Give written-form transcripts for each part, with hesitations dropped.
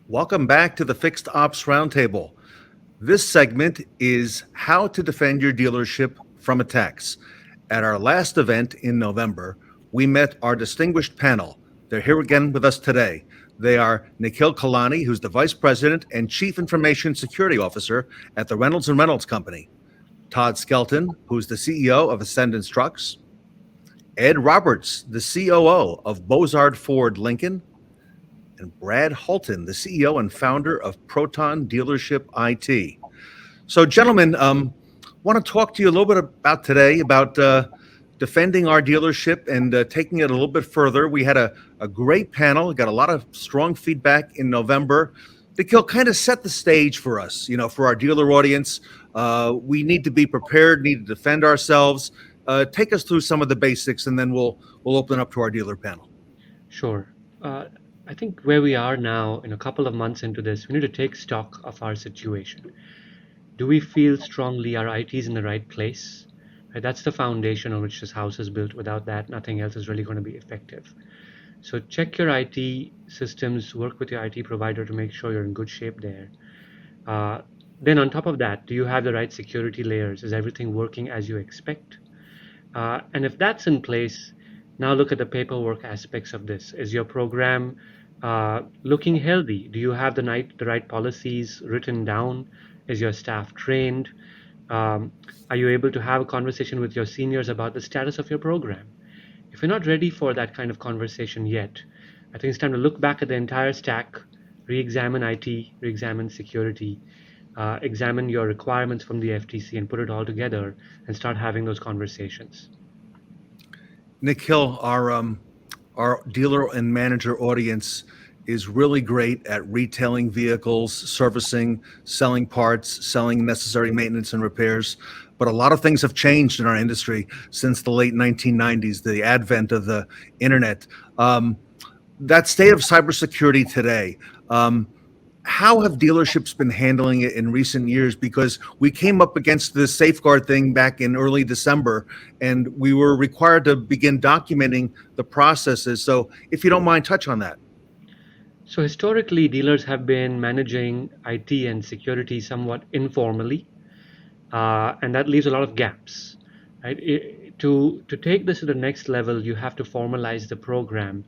Welcome back to the Fixed Ops Roundtable. This segment is how to defend your dealership from attacks. At our last event in November, we met our distinguished panel. They're here again with us today. They are Nikhil Kalani, who's the Vice President and Chief Information Security Officer at the Reynolds and Reynolds Company, Todd Skelton, who's the CEO of Ascendance Trucks, Ed Roberts, the COO of Bozard Ford Lincoln, and Brad Holton, the CEO and founder of Proton Dealership IT. So, gentlemen, want to talk to you a little bit about today about defending our dealership and taking it a little bit further. We had a great panel, got a lot of strong feedback in November. Nikhil, kind of set the stage for us, for our dealer audience. We need to be prepared, need to defend ourselves. Take us through some of the basics, and then we'll open up to our dealer panel. Sure. I think where we are now, in a couple of months into this, we need to take stock of our situation. Do we feel strongly our IT is in the right place? Right, that's the foundation on which this house is built. Without that, nothing else is really going to be effective. So check your IT systems, work with your IT provider to make sure you're in good shape there. Then on top of that, do you have the right security layers? Is everything working as you expect? And if that's in place, now look at the paperwork aspects of this. Is your program looking healthy? Do you have the right policies written down? Is your staff trained? Are you able to have a conversation with your seniors about the status of your program? If you're not ready for that kind of conversation yet, I think it's time to look back at the entire stack, re-examine IT, re-examine security, examine your requirements from the FTC and put it all together and start having those conversations. Nikhil, our dealer and manager audience is really great at retailing vehicles, servicing, selling parts, selling necessary maintenance and repairs. But a lot of things have changed in our industry since the late 1990s, the advent of the internet. That state of cybersecurity today, how have dealerships been handling it in recent years? Because we came up against this safeguard thing back in early December, and we were required to begin documenting the processes. So if you don't mind, touch on that. So historically, dealers have been managing IT and security somewhat informally, and that leaves a lot of gaps. Right? To take this to the next level, you have to formalize the program.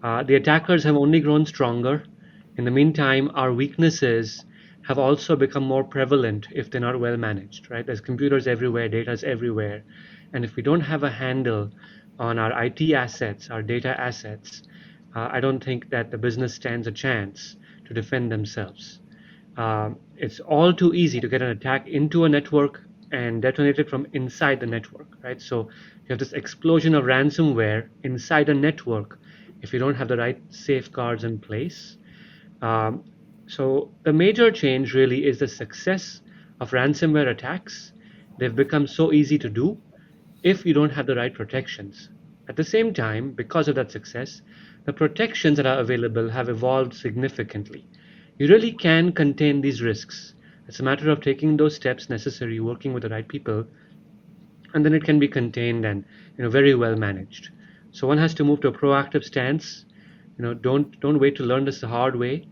The attackers have only grown stronger. In the meantime, our weaknesses have also become more prevalent if they're not well managed, right? There's computers everywhere, data's everywhere. And if we don't have a handle on our IT assets, our data assets, I don't think that the business stands a chance to defend themselves. It's all too easy to get an attack into a network and detonate it from inside the network, right? So you have this explosion of ransomware inside a network if you don't have the right safeguards in place. So the major change really is the success of ransomware attacks. They've become so easy to do if you don't have the right protections. At the same time, because of that success, the protections that are available have evolved significantly. You really can contain these risks. It's a matter of taking those steps necessary, working with the right people, and then it can be contained and very well managed. So one has to move to a proactive stance. Don't wait to learn this the hard way.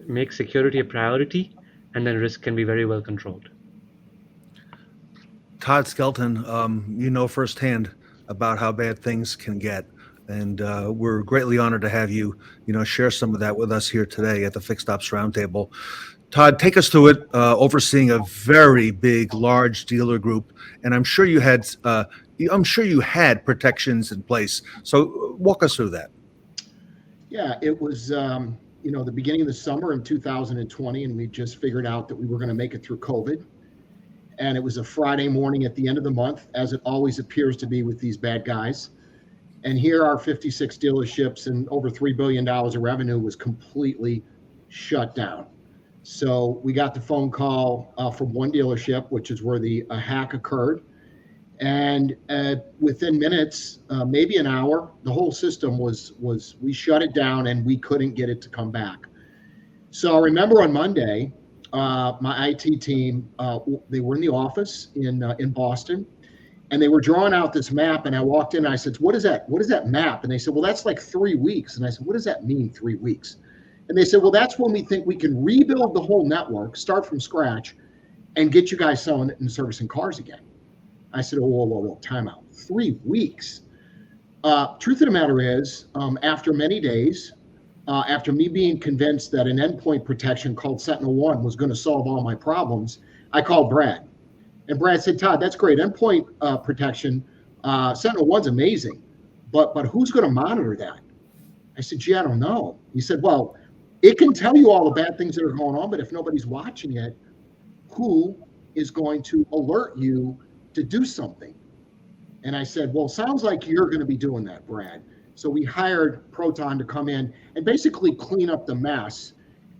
Make security a priority, and then risk can be very well controlled. Todd Skelton, you know firsthand about how bad things can get. And we're greatly honored to have you, share some of that with us here today at the Fixed Ops Roundtable. Todd, take us through it, overseeing a very big, large dealer group, and I'm sure you had protections in place. So walk us through that. Yeah, it was the beginning of the summer in 2020, and we just figured out that we were going to make it through COVID. And it was a Friday morning at the end of the month, as it always appears to be with these bad guys. And here our 56 dealerships and over $3 billion of revenue was completely shut down. So we got the phone call from one dealership, which is where the hack occurred. And within minutes, maybe an hour, the whole system we shut it down and we couldn't get it to come back. So I remember on Monday, my IT team, they were in the office in Boston, and they were drawing out this map. And I walked in and I said, what is that? What is that map? And they said, well, that's like 3 weeks. And I said, what does that mean, 3 weeks? And they said, well, that's when we think we can rebuild the whole network, start from scratch, and get you guys selling it and servicing cars again. I said, whoa, time out. 3 weeks. Truth of the matter is, after many days, after me being convinced that an endpoint protection called Sentinel-1 was going to solve all my problems, I called Brad. And Brad said, Todd, that's great. Endpoint protection, Sentinel-1's amazing, but who's going to monitor that? I said, gee, I don't know. He said, well, it can tell you all the bad things that are going on, but if nobody's watching it, who is going to alert you to do something? And I said, well, sounds like you're going to be doing that, Brad. So we hired Proton to come in and basically clean up the mess.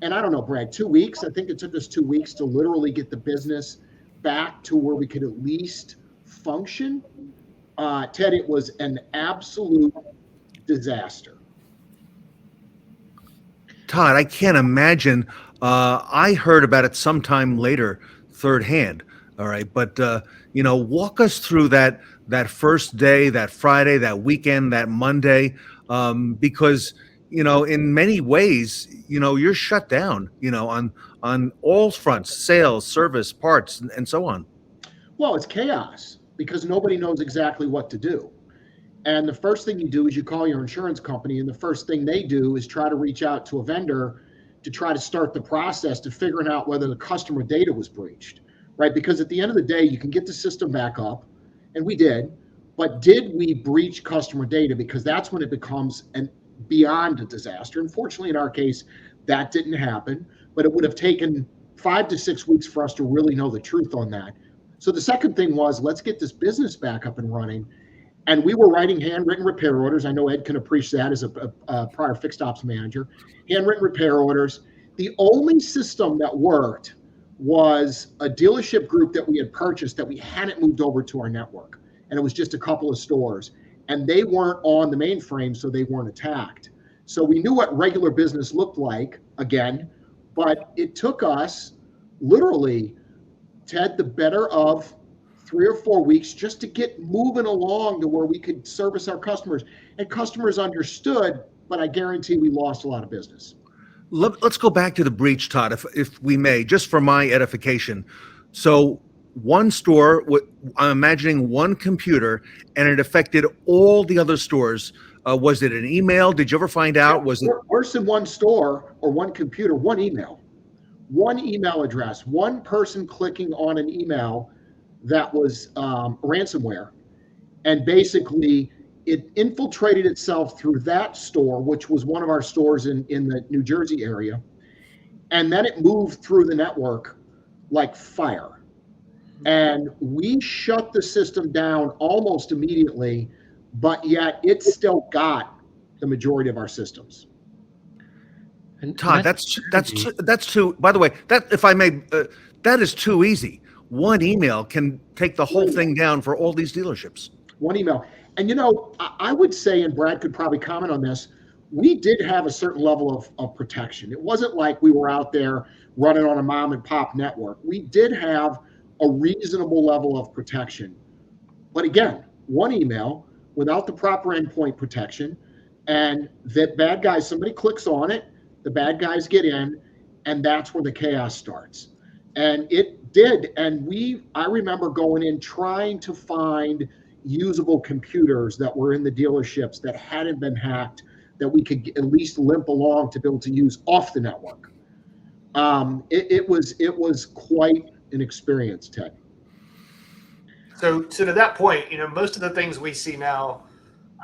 And I don't know, Brad, 2 weeks. I think it took us 2 weeks to literally get the business back to where we could at least function. Ted, it was an absolute disaster. Todd, I can't imagine. I heard about it sometime later, third hand. All right, but walk us through that first day, that Friday, that weekend, that Monday, because in many ways, you're shut down, on all fronts, sales, service, parts, and so on. Well, it's chaos because nobody knows exactly what to do. And the first thing you do is you call your insurance company, and the first thing they do is try to reach out to a vendor to try to start the process to figuring out whether the customer data was breached, right? Because at the end of the day, you can get the system back up, and we did, but did we breach customer data? Because that's when it becomes beyond a disaster. Unfortunately, in our case, that didn't happen, but it would have taken 5 to 6 weeks for us to really know the truth on that. So the second thing was, let's get this business back up and running. And we were writing handwritten repair orders. I know Ed can appreciate that as a prior fixed ops manager. Handwritten repair orders. The only system that worked was a dealership group that we had purchased that we hadn't moved over to our network. And it was just a couple of stores. And they weren't on the mainframe, so they weren't attacked. So we knew what regular business looked like, again, but it took us literally, Ted, the better of 3 or 4 weeks just to get moving along to where we could service our customers. And customers understood, but I guarantee we lost a lot of business. Let's go back to the breach, Todd, if we may, just for my edification. So one store, I'm imagining one computer, and it affected all the other stores. Was it an email? Did you ever find out? Was it worse than one store or one computer? One email address, one person clicking on an email that was ransomware, and basically it infiltrated itself through that store, which was one of our stores in the New Jersey area, and then it moved through the network like fire. And we shut the system down almost immediately, but yet it still got the majority of our systems. And Todd, that's too. By the way, that, if I may, that is too easy. One email can take the whole thing down for all these dealerships. One email. And I would say, and Brad could probably comment on this, we did have a certain level of protection. It wasn't like we were out there running on a mom and pop network. We did have a reasonable level of protection. But again, one email without the proper endpoint protection, and the bad guys, somebody clicks on it, the bad guys get in, and that's where the chaos starts. And it did. And I remember going in trying to find usable computers that were in the dealerships that hadn't been hacked, that we could at least limp along to be able to use off the network. It was quite an experience, Ted. So to that point, most of the things we see now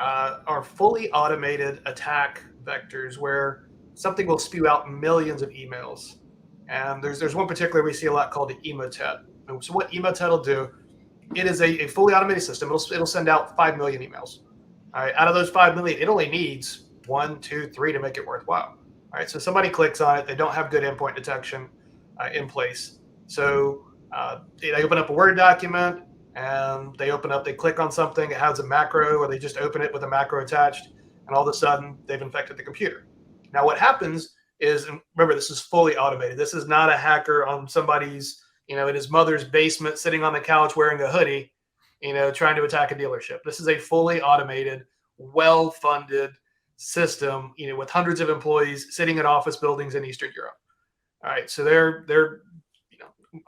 are fully automated attack vectors where something will spew out millions of emails. And there's one particular we see a lot called the Emotet. So what Emotet will do, it is a fully automated system. It'll send out 5 million emails. All right, out of those 5 million, it only needs 1, 2, 3 to make it worthwhile. All right, so somebody clicks on it, they don't have good endpoint detection in place. So they open up a Word document, and they click on something, it has a macro, or they just open it with a macro attached, and all of a sudden they've infected the computer. Now what happens is, and remember, this is fully automated. This is not a hacker on somebody's, in his mother's basement, sitting on the couch wearing a hoodie, trying to attack a dealership. This is a fully automated, well-funded, system, with hundreds of employees sitting in office buildings in Eastern Europe. All right, so they're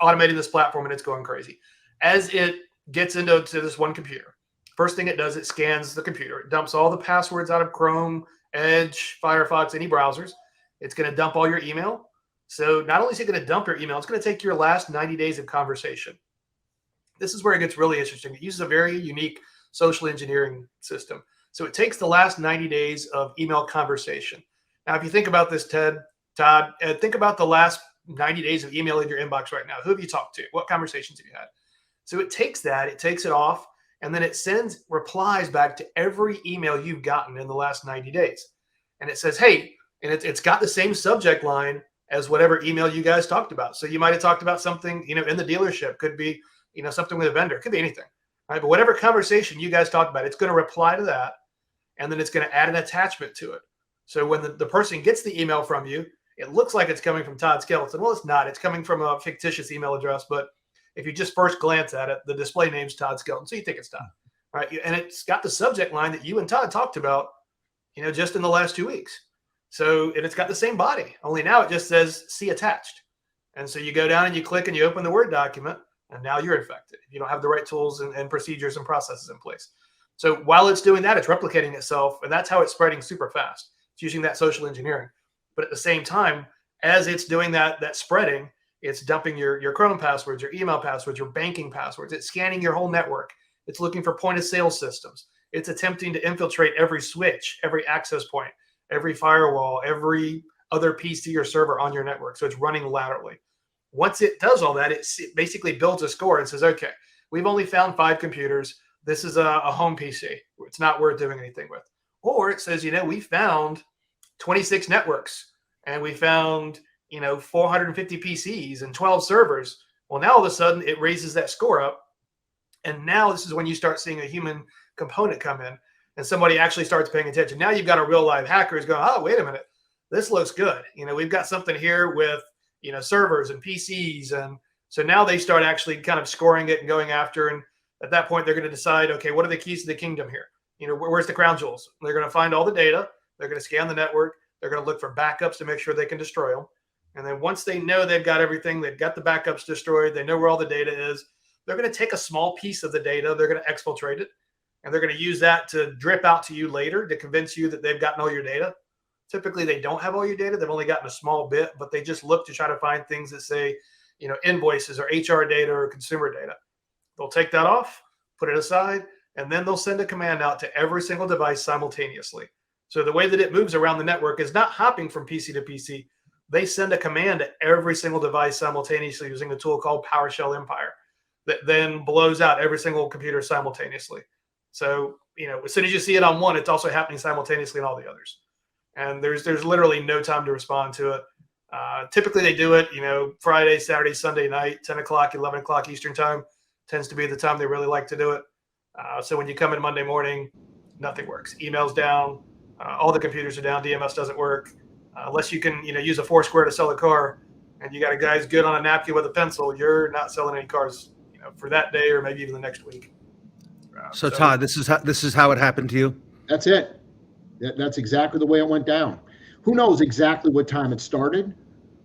automating this platform, and it's going crazy. As it gets into this one computer, first thing it does, it scans the computer. It dumps all the passwords out of Chrome, Edge, Firefox, any browsers. It's going to dump all your email. So not only is it going to dump your email, it's going to take your last 90 days of conversation. This is where it gets really interesting. It uses a very unique social engineering system. So it takes the last 90 days of email conversation. Now, if you think about this, Todd, think about the last 90 days of email in your inbox right now. Who have you talked to? What conversations have you had? So it takes it off, and then it sends replies back to every email you've gotten in the last 90 days. And it says, hey, and it's got the same subject line as whatever email you guys talked about. So you might have talked about something, in the dealership, could be, something with a vendor, could be anything, right? But whatever conversation you guys talked about, it's going to reply to that, and then it's going to add an attachment to it. So when the person gets the email from you, it looks like it's coming from Todd Skelton. Well, it's not. It's coming from a fictitious email address, but if you just first glance at it, the display name's Todd Skelton, so you think it's Todd, right? And it's got the subject line that you and Todd talked about, just in the last 2 weeks. So, and it's got the same body, only now it just says "see attached." And so you go down and you click and you open the Word document, and now you're infected. You don't have the right tools and procedures and processes in place. So while it's doing that, it's replicating itself, and that's how it's spreading super fast. It's using that social engineering. But at the same time, as it's doing that spreading, it's dumping your Chrome passwords, your email passwords, your banking passwords. It's scanning your whole network. It's looking for point of sale systems. It's attempting to infiltrate every switch, every access point, every firewall, every other PC or server on your network. So it's running laterally. Once it does all that, it basically builds a score and says, okay, we've only found 5 computers. This is a home PC. It's not worth doing anything with. Or it says, we found 26 networks, and we found, 450 PCs and 12 servers. Well, now all of a sudden it raises that score up. And now this is when you start seeing a human component come in, and somebody actually starts paying attention. Now you've got a real live hacker who's going, oh, wait a minute, this looks good. We've got something here with, servers and PCs. And so now they start actually kind of scoring it and going after. And at that point, they're going to decide, okay, what are the keys to the kingdom here? Where's the crown jewels? They're going to find all the data. They're going to scan the network. They're going to look for backups to make sure they can destroy them. And then once they know they've got everything, they've got the backups destroyed, they know where all the data is, they're going to take a small piece of the data, they're going to exfiltrate it, and they're going to use that to drip out to you later to convince you that they've gotten all your data. Typically, they don't have all your data. They've only gotten a small bit, but they just look to try to find things that say, invoices or HR data or consumer data. They'll take that off, put it aside, and then they'll send a command out to every single device simultaneously. So the way that it moves around the network is not hopping from PC to PC. They send a command to every single device simultaneously using a tool called PowerShell Empire that then blows out every single computer simultaneously. So, as soon as you see it on one, it's also happening simultaneously on all the others. And there's literally no time to respond to it. Typically they do it, Friday, Saturday, Sunday night, 10 o'clock, 11 o'clock Eastern time tends to be the time they really like to do it. So when you come in Monday morning, nothing works. Email's down. All the computers are down. DMS doesn't work. Unless you can, use a Foursquare to sell a car, and you got a guy's good on a napkin with a pencil, you're not selling any cars, for that day or maybe even the next week. So Todd, this is how it happened to you. That's it. That's exactly the way it went down. Who knows exactly what time it started,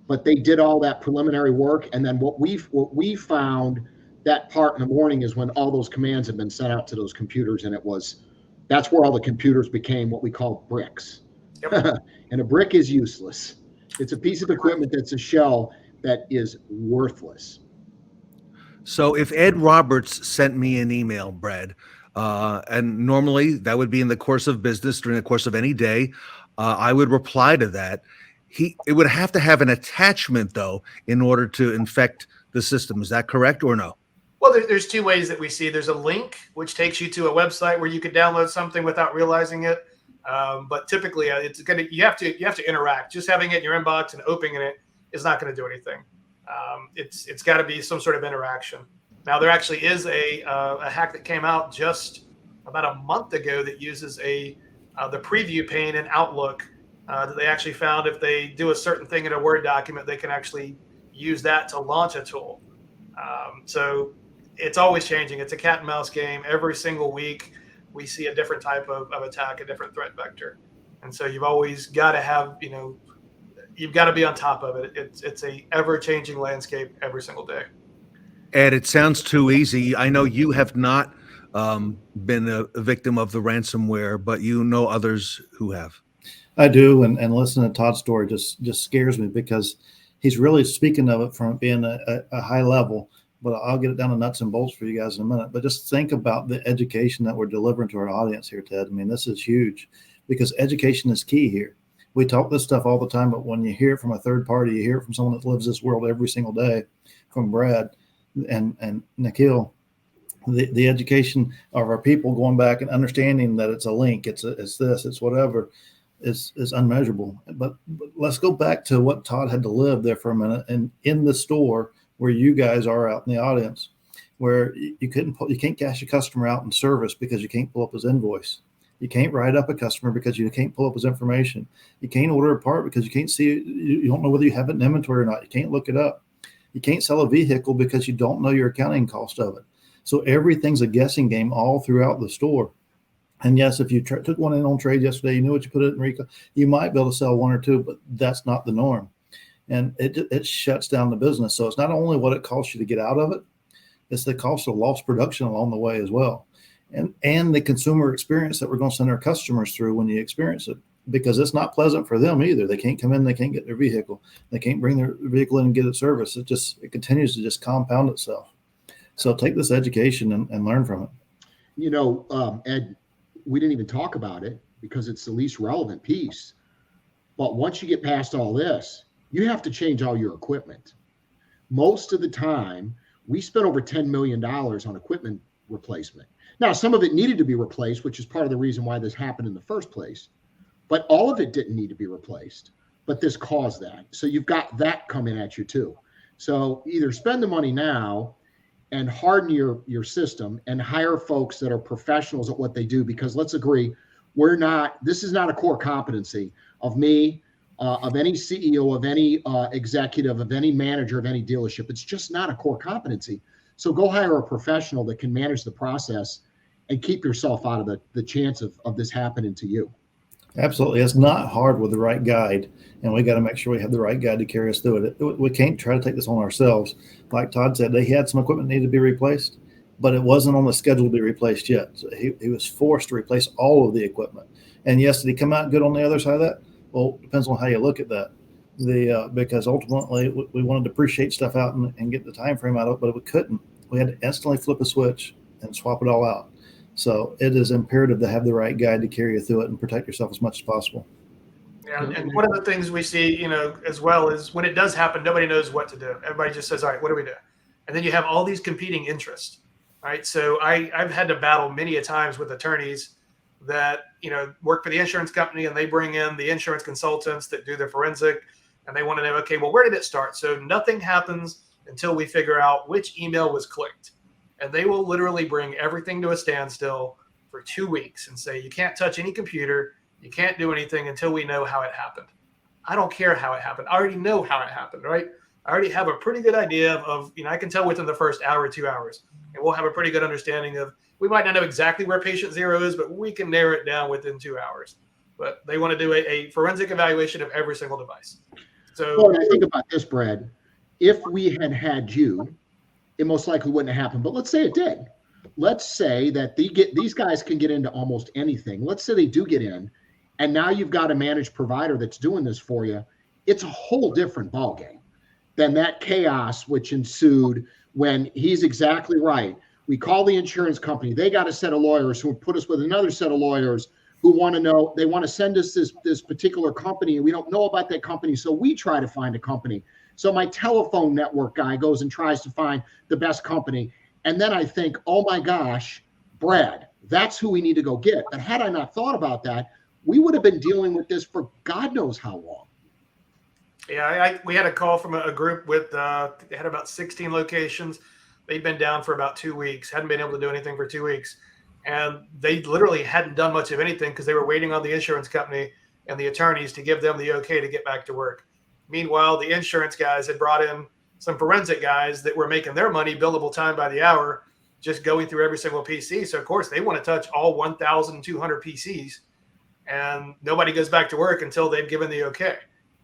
but they did all that preliminary work, and then what we found that part in the morning is when all those commands had been sent out to those computers, and that's where all the computers became what we call bricks. Yep. And a brick is useless. It's a piece of equipment that's a shell that is worthless. So if Ed Roberts sent me an email, Brad, and normally that would be in the course of business during the course of any day, I would reply to that. It would have to have an attachment, though, in order to infect the system. Is that correct or no? Well, there's 2 ways that we see. There's a link which takes you to a website where you could download something without realizing it. But typically, you have to interact. Just having it in your inbox and opening it is not going to do anything. It's got to be some sort of interaction. Now, there actually is a hack that came out just about a month ago that uses the preview pane in Outlook that they actually found if they do a certain thing in a Word document, they can actually use that to launch a tool. So it's always changing. It's a cat and mouse game. Every single week, we see a different type of attack, a different threat vector. And so you've always got to have, you've got to be on top of it. It's a ever-changing landscape every single day. Ed, it sounds too easy. I know you have not been a victim of the ransomware, but you know others who have. I do, and listening to Todd's story just scares me because he's really speaking of it from being a high level. But I'll get it down to nuts and bolts for you guys in a minute. But just think about the education that we're delivering to our audience here, Ted. I mean, this is huge because education is key here. We talk this stuff all the time, but when you hear it from a third party, you hear it from someone that lives this world every single day, from Brad and Nikhil, the education of our people going back and understanding that it's a link, it's this, it's whatever, is unmeasurable. But let's go back to what Todd had to live there for a minute, and in the store where you guys are out in the audience, where you can't cash a customer out in service because you can't pull up his invoice. You can't write up a customer because you can't pull up his information. You can't order a part because you can't see, you don't know whether you have it in inventory or not. You can't look it up. You can't sell a vehicle because you don't know your accounting cost of it. So everything's a guessing game all throughout the store. And yes, if you took one in on trade yesterday, you knew what you put it in Rico, you might be able to sell one or two, but that's not the norm. And it shuts down the business. So it's not only what it costs you to get out of it, it's the cost of lost production along the way as well. And the consumer experience that we're going to send our customers through when you experience it, because it's not pleasant for them either. They can't come in, they can't get their vehicle, they can't bring their vehicle in and get it serviced. It continues to just compound itself. So take this education and learn from it. Ed, we didn't even talk about it because it's the least relevant piece. But once you get past all this, you have to change all your equipment. Most of the time, we spent over $10 million on equipment replacement. Now, some of it needed to be replaced, which is part of the reason why this happened in the first place. But all of it didn't need to be replaced. But this caused that. So you've got that coming at you too. So either spend the money now and harden your system and hire folks that are professionals at what they do, because let's agree, this is not a core competency of me, of any CEO, of any executive, of any manager, of any dealership. It's just not a core competency. So go hire a professional that can manage the process and keep yourself out of the chance of this happening to you. Absolutely. It's not hard with the right guide, and we got to make sure we have the right guide to carry us through it. We can't try to take this on ourselves. Like Todd said, they had some equipment needed to be replaced, but it wasn't on the schedule to be replaced yet. So he was forced to replace all of the equipment. And yes, did he come out good on the other side of that? Well, it depends on how you look at that. Because ultimately we wanted to depreciate stuff out and get the time frame out of it, but we couldn't. We had to instantly flip a switch and swap it all out. So it is imperative to have the right guide to carry you through it and protect yourself as much as possible. Yeah, and one of the things we see, as well, is when it does happen, nobody knows what to do. Everybody just says, all right, what do we do? And then you have all these competing interests, right? So I've had to battle many a times with attorneys that, work for the insurance company, and they bring in the insurance consultants that do the forensic, and they want to know, okay, well, where did it start? So nothing happens until we figure out which email was clicked. And they will literally bring everything to a standstill for 2 weeks and say, you can't touch any computer, you can't do anything until we know how it happened. I don't care how it happened. I already know how it happened, right? I already have a pretty good idea of, I can tell within the first hour or 2 hours, and we'll have a pretty good understanding of, we might not know exactly where patient zero is, but we can narrow it down within 2 hours. But they want to do a forensic evaluation of every single device. So when I think about this, Brad, if we had you, it most likely wouldn't have happened. But let's say it did. Let's say that these guys can get into almost anything. Let's say they do get in, and now you've got a managed provider that's doing this for you. It's a whole different ballgame than that chaos which ensued when he's exactly right. We call the insurance company. They got a set of lawyers who put us with another set of lawyers who want to know, they want to send us this particular company, and we don't know about that company. So we try to find a company. So my telephone network guy goes and tries to find the best company. And then I think, oh my gosh, Brad, that's who we need to go get. But had I not thought about that, we would have been dealing with this for God knows how long. Yeah, we had a call from a group with, they had about 16 locations. They'd been down for about 2 weeks, hadn't been able to do anything for 2 weeks. And they literally hadn't done much of anything because they were waiting on the insurance company and the attorneys to give them the okay to get back to work. Meanwhile, the insurance guys had brought in some forensic guys that were making their money billable time by the hour, just going through every single PC. So, of course, they want to touch all 1,200 PCs. and nobody goes back to work until they've given the okay.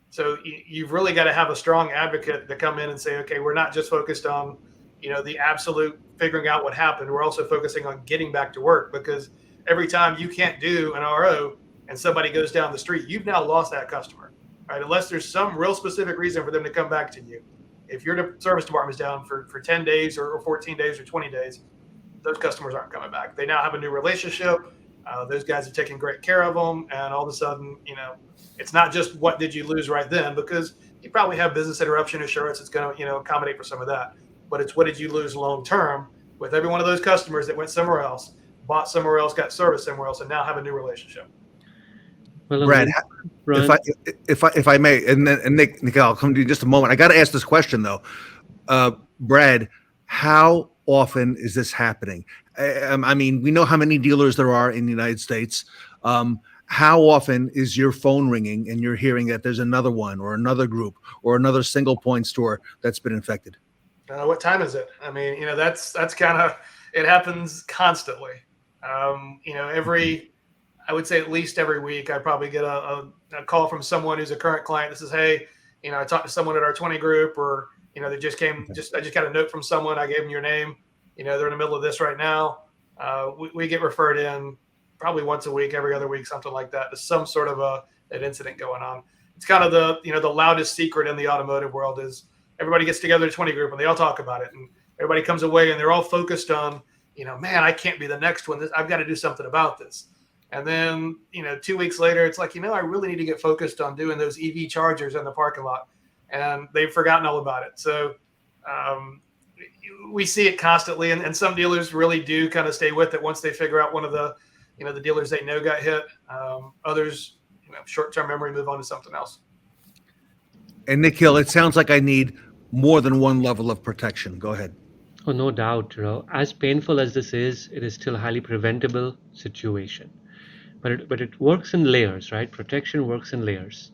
So you've really got to have a strong advocate to come in and say, okay, we're not just focused on, the absolute figuring out what happened. We're also focusing on getting back to work, because every time you can't do an RO and somebody goes down the street, you've now lost that customer, right? Unless there's some real specific reason for them to come back to you. If your service department's down for 10 days or 14 days or 20 days, those customers aren't coming back. They now have a new relationship. Those guys have taken great care of them. And all of a sudden, it's not just what did you lose right then, because you probably have business interruption insurance that's going to, accommodate for some of that. But it's what did you lose long term with every one of those customers that went somewhere else, bought somewhere else, got service somewhere else, and now have a new relationship. Well, Brad, if I may, and Nick, I'll come to you in just a moment. I got to ask this question though, Brad. How often is this happening? I mean, we know how many dealers there are in the United States. How often is your phone ringing and you're hearing that there's another one or another group or another single point store that's been infected? What time is it? I mean, that's kind of, it happens constantly. I would say at least every week, I probably get a call from someone who's a current client that says, hey, I talked to someone at our 20 group, or, they just came, I just got a note from someone. I gave them your name. They're in the middle of this right now. We get referred in probably once a week, every other week, something like that. There's some sort of an incident going on. It's kind of the loudest secret in the automotive world is everybody gets together at a 20 group and they all talk about it, and everybody comes away and they're all focused on, man, I can't be the next one. I've got to do something about this. And then, 2 weeks later, it's like, I really need to get focused on doing those EV chargers in the parking lot. And they've forgotten all about it. So we see it constantly. And some dealers really do kind of stay with it once they figure out one of the, the dealers they know got hit. Others, short-term memory, move on to something else. And Nikhil, it sounds like I need more than one level of protection. Go ahead. Oh, no doubt. As painful as this is, it is still a highly preventable situation. But it works in layers, right? Protection works in layers.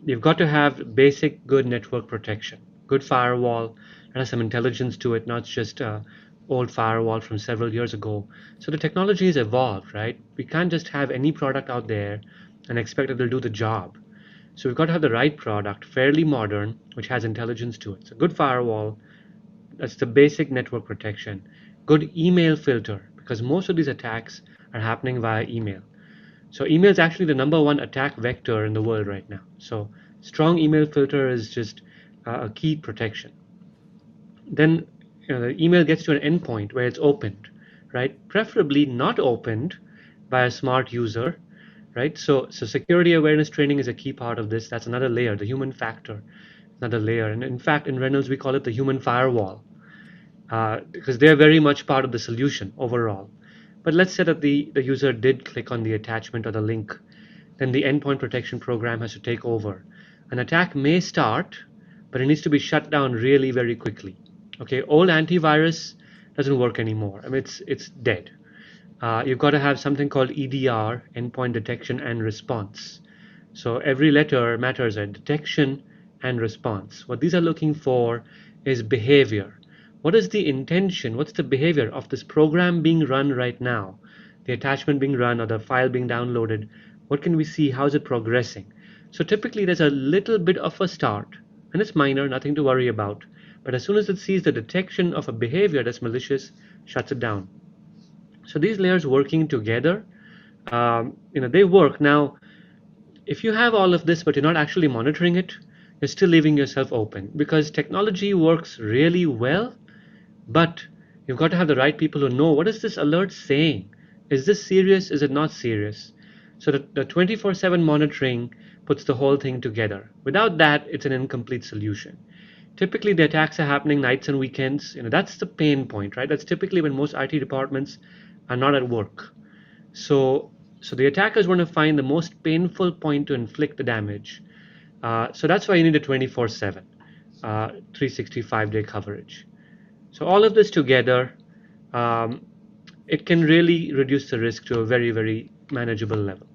You've got to have basic good network protection, good firewall, and has some intelligence to it, not just old firewall from several years ago. So the technology has evolved, right? We can't just have any product out there and expect it will do the job. So we've got to have the right product, fairly modern, which has intelligence to it. So good firewall, that's the basic network protection. Good email filter, because most of these attacks are happening via email. So email is actually the number one attack vector in the world right now. So strong email filter is just a key protection. Then the email gets to an endpoint where it's opened, right? Preferably not opened by a smart user, right? So security awareness training is a key part of this. That's another layer, the human factor, another layer. And in fact, in Reynolds, we call it the human firewall because they're very much part of the solution overall. But let's say that the user did click on the attachment or the link, then the endpoint protection program has to take over. An attack may start, but it needs to be shut down really very quickly. Okay, old antivirus doesn't work anymore. I mean, it's dead. You've got to have something called EDR, endpoint detection and response. So every letter matters at detection and response. What these are looking for is behavior. What is the intention? What's the behavior of this program being run right now? The attachment being run or the file being downloaded? What can we see? How is it progressing? So typically there's a little bit of a start, and it's minor, nothing to worry about. But as soon as it sees the detection of a behavior that's malicious, shuts it down. So these layers working together, they work. Now, if you have all of this, but you're not actually monitoring it, you're still leaving yourself open, because technology works really well, but you've got to have the right people who know, what is this alert saying? Is this serious? Is it not serious? So the 24/7 monitoring puts the whole thing together. Without that, it's an incomplete solution. Typically, the attacks are happening nights and weekends. That's the pain point, right? That's typically when most IT departments are not at work. So the attackers want to find the most painful point to inflict the damage. So that's why you need a 24/7, 365-day coverage. So all of this together, it can really reduce the risk to a very, very manageable level,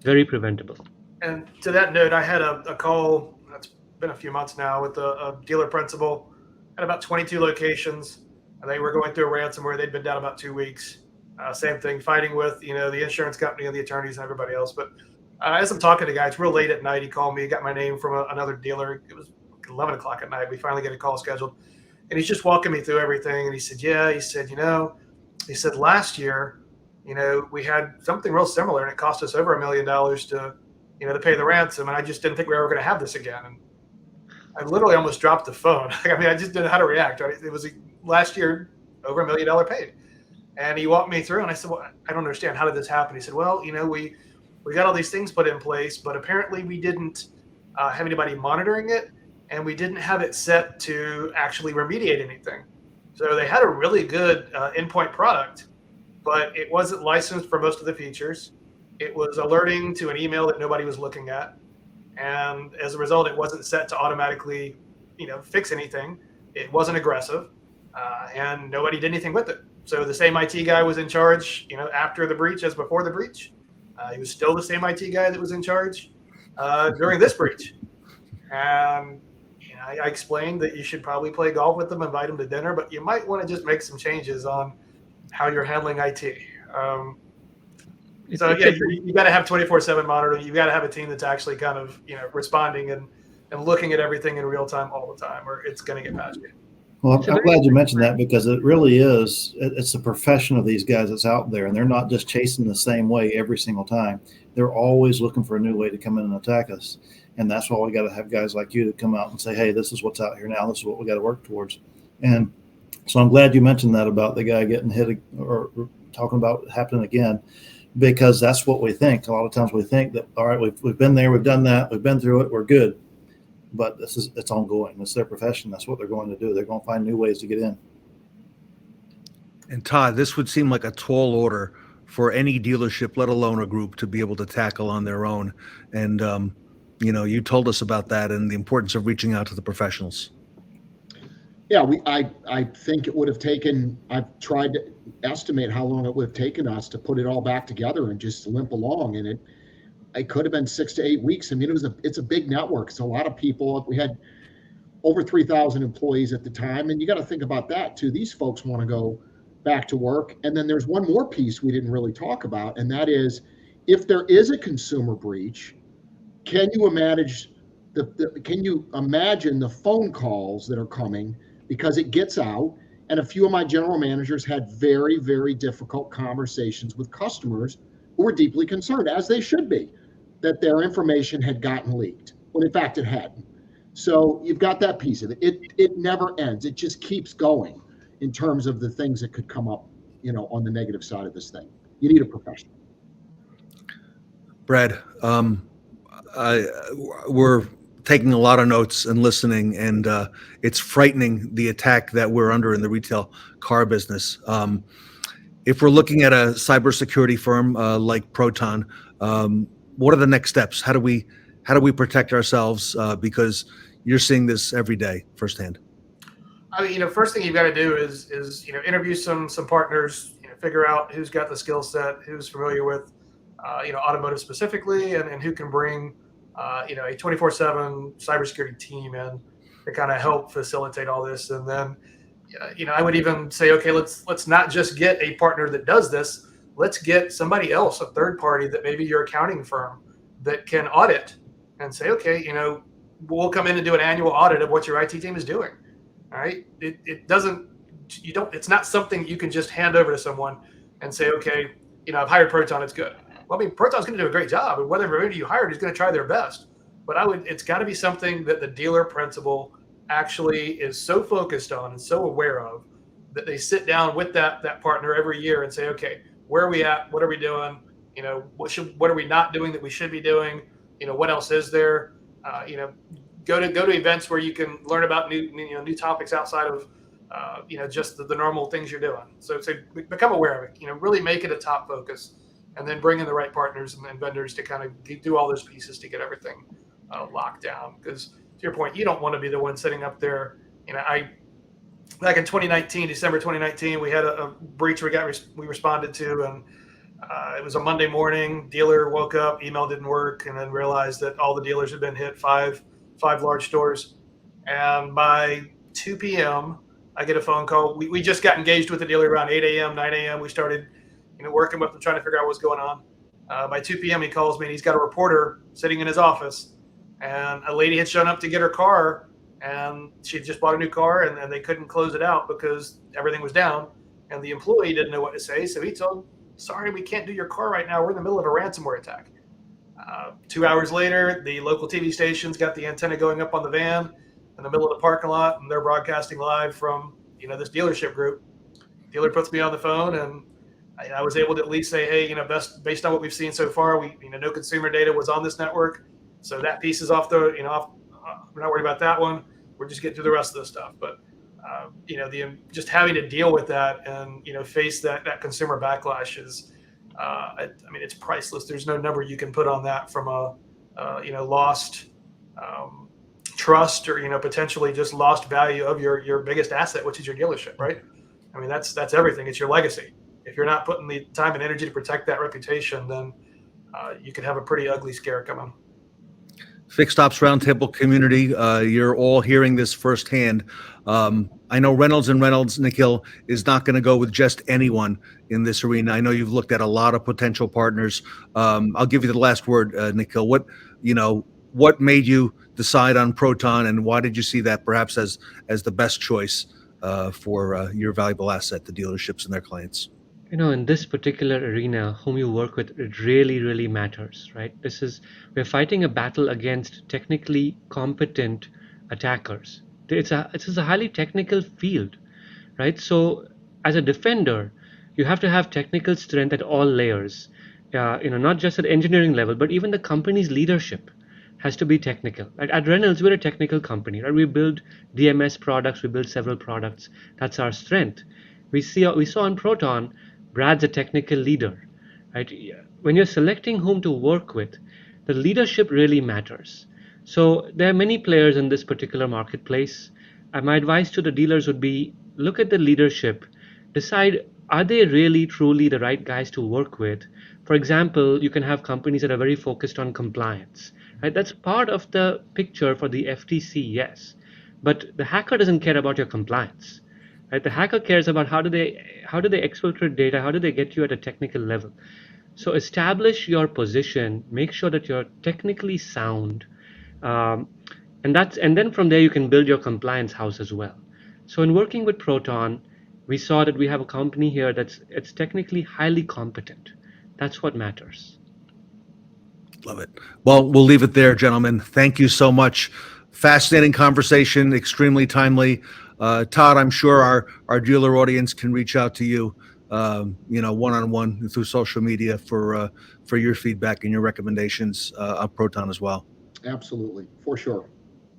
very preventable. And to that note, I had a call, that's been a few months now, with a dealer principal at about 22 locations. And they were going through a ransomware. They'd been down about 2 weeks. Same thing, fighting with the insurance company and the attorneys and everybody else. But as I'm talking to the guy, it's real late at night. He called me, he got my name from another dealer. It was 11 o'clock at night. We finally get a call scheduled, and he's just walking me through everything. And he said, "Yeah," he said, he said last year, we had something real similar, and it cost us over $1 million to pay the ransom, and I just didn't think we were ever going to have this again." And I literally almost dropped the phone. I mean, I just didn't know how to react. Right? It was last year over $1 million paid. And he walked me through, and I said, "Well, I don't understand. How did this happen?" He said, "Well, we got all these things put in place, but apparently we didn't have anybody monitoring it, and we didn't have it set to actually remediate anything. So they had a really good endpoint product, but it wasn't licensed for most of the features. It was alerting to an email that nobody was looking at, and as a result, it wasn't set to automatically, fix anything. It wasn't aggressive, and nobody did anything with it. So the same IT guy was in charge, after the breach as before the breach. He was still the same IT guy that was in charge during this breach. And I explained that you should probably play golf with them, invite them to dinner, but you might want to just make some changes on how you're handling IT. You got to have 24/7 monitoring. You got to have a team that's actually kind of responding and looking at everything in real time all the time, or it's going to get past you. Well, I'm glad you mentioned that, because it really is. It's the profession of these guys that's out there, and they're not just chasing the same way every single time. They're always looking for a new way to come in and attack us. And that's why we got to have guys like you to come out and say, "Hey, this is what's out here now. This is what we got to work towards." And so I'm glad you mentioned that about the guy getting hit, or talking about it happening again, because that's what we think. A lot of times we think that, all right, we've been there, we've done that, we've been through it, we're good. But it's ongoing. It's their profession. That's what they're going to do. They're going to find new ways to get in. And Todd, this would seem like a tall order for any dealership, let alone a group, to be able to tackle on their own. And, you told us about that and the importance of reaching out to the professionals. Yeah, I think it would have taken, I've tried to estimate how long it would have taken us to put it all back together and just limp along. And it could have been 6 to 8 weeks. I mean, it's a big network. It's a lot of people. We had over 3,000 employees at the time. And you got to think about that too. These folks want to go back to work. And then there's one more piece we didn't really talk about. And that is, if there is a consumer breach, can you imagine the phone calls that are coming, because it gets out? And a few of my general managers had very, very difficult conversations with customers who were deeply concerned, as they should be, that their information had gotten leaked, when in fact it hadn't. So you've got that piece of it. It never ends. It just keeps going in terms of the things that could come up, on the negative side of this thing. You need a professional. Brad, we're taking a lot of notes and listening, and it's frightening, the attack that we're under in the retail car business. If we're looking at a cybersecurity firm like Proton, what are the next steps? How do we protect ourselves? Because you're seeing this every day firsthand. I mean, first thing you've got to do is interview some partners, figure out who's got the skill set, who's familiar with automotive specifically, and who can bring a 24/7 cybersecurity team in to kind of help facilitate all this. And then I would even say, okay, let's not just get a partner that does this. Let's get somebody else, a third party, that maybe your accounting firm, that can audit and say, okay, we'll come in and do an annual audit of what your IT team is doing. All right. It's not something you can just hand over to someone and say, okay, I've hired Proton, it's good. Well, I mean, Proton's going to do a great job, and whatever you hired is going to try their best. But it's got to be something that the dealer principal actually is so focused on and so aware of, that they sit down with that partner every year and say, okay, where are we at? What are we doing? What are we not doing that we should be doing? What else is there? Go to events where you can learn about new topics outside of just the normal things you're doing. So become aware of it. Really make it a top focus, and then bring in the right partners and vendors to kind of do all those pieces to get everything locked down. Because to your point, you don't want to be the one sitting up there. Back in 2019, December 2019, we had a breach we responded to, and it was a Monday morning. Dealer woke up, email didn't work, and then realized that all the dealers had been hit, five large stores. And by 2 p.m., I get a phone call. We just got engaged with the dealer around 8 a.m., 9 a.m. We started working with them, trying to figure out what's going on. By 2 p.m., he calls me and he's got a reporter sitting in his office, and a lady had shown up to get her car, and she just bought a new car, and they couldn't close it out because everything was down, and the employee didn't know what to say, so he told, sorry, we can't do your car right now. We're in the middle of a ransomware attack. 2 hours later, the local TV station's got the antenna going up on the van in the middle of the parking lot, and they're broadcasting live from this dealership group. Dealer puts me on the phone, and I was able to at least say, hey, based on what we've seen so far, no consumer data was on this network, so that piece is off the, we're not worried about that one. We're just getting through the rest of the stuff. But just having to deal with that and face that consumer backlash is, it's priceless. There's no number you can put on that from a lost trust or potentially just lost value of your biggest asset, which is your dealership, right? That's everything. It's your legacy. If you're not putting the time and energy to protect that reputation, then you could have a pretty ugly scare coming. Fixed Ops Roundtable community, you're all hearing this firsthand. I know Reynolds and Reynolds, Nikhil, is not going to go with just anyone in this arena. I know you've looked at a lot of potential partners. I'll give you the last word, Nikhil. What made you decide on Proton, and why did you see that perhaps as the best choice for your valuable asset, the dealerships and their clients? In this particular arena, whom you work with, it really, really matters, right? We're fighting a battle against technically competent attackers. It's a highly technical field, right? So as a defender, you have to have technical strength at all layers, not just at engineering level, but even the company's leadership has to be technical. Right? At Reynolds, we're a technical company, right? We build DMS products, we build several products. That's our strength. We saw in Proton, Brad's a technical leader, right? When you're selecting whom to work with, the leadership really matters. So there are many players in this particular marketplace. My advice to the dealers would be, look at the leadership, decide, are they really truly the right guys to work with? For example, you can have companies that are very focused on compliance, right? That's part of the picture for the FTC, yes. But the hacker doesn't care about your compliance. Right? The hacker cares about how do they exfiltrate data, how do they get you at a technical level. So establish your position, make sure that you're technically sound, and then from there you can build your compliance house as well. So in working with Proton, we saw that we have a company here it's technically highly competent. That's what matters. Love it. Well, we'll leave it there, gentlemen. Thank you so much. Fascinating conversation, extremely timely. Todd, I'm sure our dealer audience can reach out to you, one-on-one through social media for your feedback and your recommendations on Proton as well. Absolutely, for sure.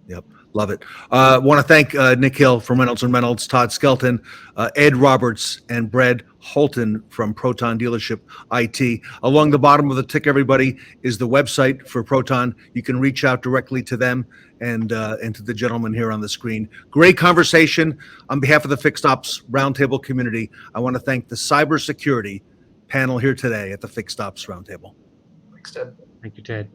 Yep, love it. Want to thank Nikhil from Reynolds & Reynolds, Todd Skelton, Ed Roberts, and Brad Holton from Proton Dealership IT. Along the bottom of the tick, everybody, is the website for Proton. You can reach out directly to them and to the gentleman here on the screen. Great conversation. On behalf of the Fixed Ops Roundtable community, I want to thank the cybersecurity panel here today at the Fixed Ops Roundtable. Thanks, Ted. Thank you, Ted.